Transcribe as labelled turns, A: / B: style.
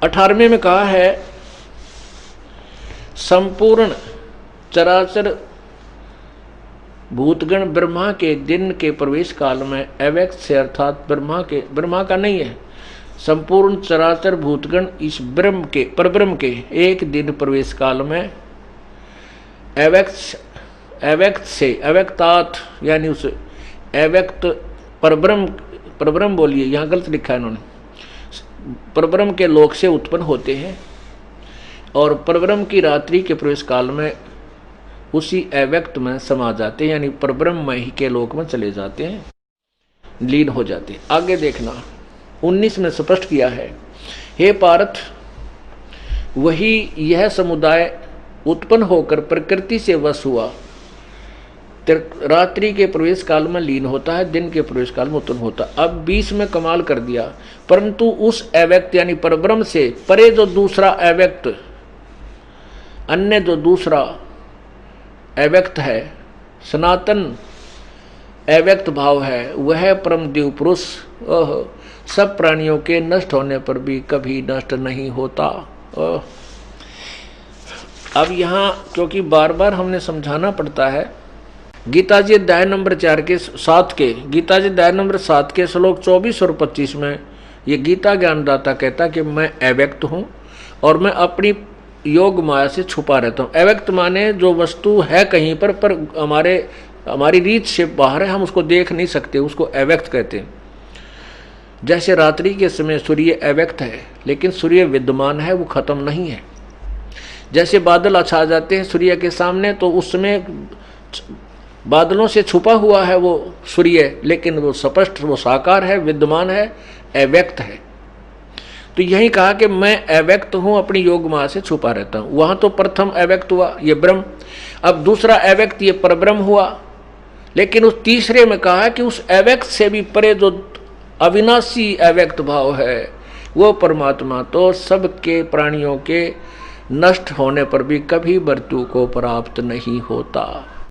A: 18वें में कहा है संपूर्ण चराचर भूतगण ब्रह्मा के दिन के प्रवेश काल में अव्यक्त से, अर्थात ब्रह्मा का नहीं है, संपूर्ण चराचर भूतगण इस ब्रह्म के परब्रह्म के एक दिन प्रवेश काल में अव्यक्त से, अव्यक्तात् यानी उस अव्यक्त परब्रह्म बोलिए, यहाँ गलत लिखा है इन्होंने, परब्रह्म के लोक से उत्पन्न होते हैं और परब्रह्म की रात्रि के प्रवेश काल में उसी अव्यक्त में समा जाते हैं, यानी परब्रह्म ही के लोक में चले जाते हैं, लीन हो जाते हैं। आगे देखना 19 में स्पष्ट किया है, हे पार्थ, वही यह समुदाय उत्पन्न होकर प्रकृति से वश हुआ, रात्रि के प्रवेश काल में लीन होता है, दिन के प्रवेश काल में उत्पन्न होता है। अब 20 में कमाल कर दिया, परंतु उस अव्यक्त यानी परब्रह्म से परे जो दूसरा अव्यक्त, अन्य जो दूसरा अव्यक्त है, सनातन अव्यक्त भाव है, वह परम दिव्य पुरुष सब प्राणियों के नष्ट होने पर भी कभी नष्ट नहीं होता। अब यहाँ क्योंकि बार बार हमने समझाना पड़ता है, गीता जी अध्याय नंबर 7 के गीता जी अध्याय नंबर 7 के श्लोक 24 और 25 में ये गीता ज्ञानदाता कहता कि मैं अव्यक्त हूँ और मैं अपनी योग माया से छुपा रहता हूँ। अव्यक्त माने जो वस्तु है कहीं पर हमारी रीत से बाहर है, हम उसको देख नहीं सकते, उसको अव्यक्त कहते हैं। जैसे रात्रि के समय सूर्य अव्यक्त है, लेकिन सूर्य विद्यमान है, वो खत्म नहीं है। जैसे बादल छा जाते हैं सूर्य के सामने, तो उस समय बादलों से छुपा हुआ है वो सूर्य, लेकिन वो स्पष्ट, वो साकार है, विद्यमान है, अव्यक्त है। तो यही कहा कि मैं अव्यक्त हूं, अपनी योग माया से छुपा रहता हूं। वहां तो प्रथम अव्यक्त हुआ ये ब्रह्म, अब दूसरा अव्यक्त ये परब्रह्म हुआ, लेकिन उस तीसरे में कहा कि उस अव्यक्त से भी परे जो अविनाशी अव्यक्त भाव है, वो परमात्मा तो सबके प्राणियों के नष्ट होने पर भी कभी मृत्यु को प्राप्त नहीं होता।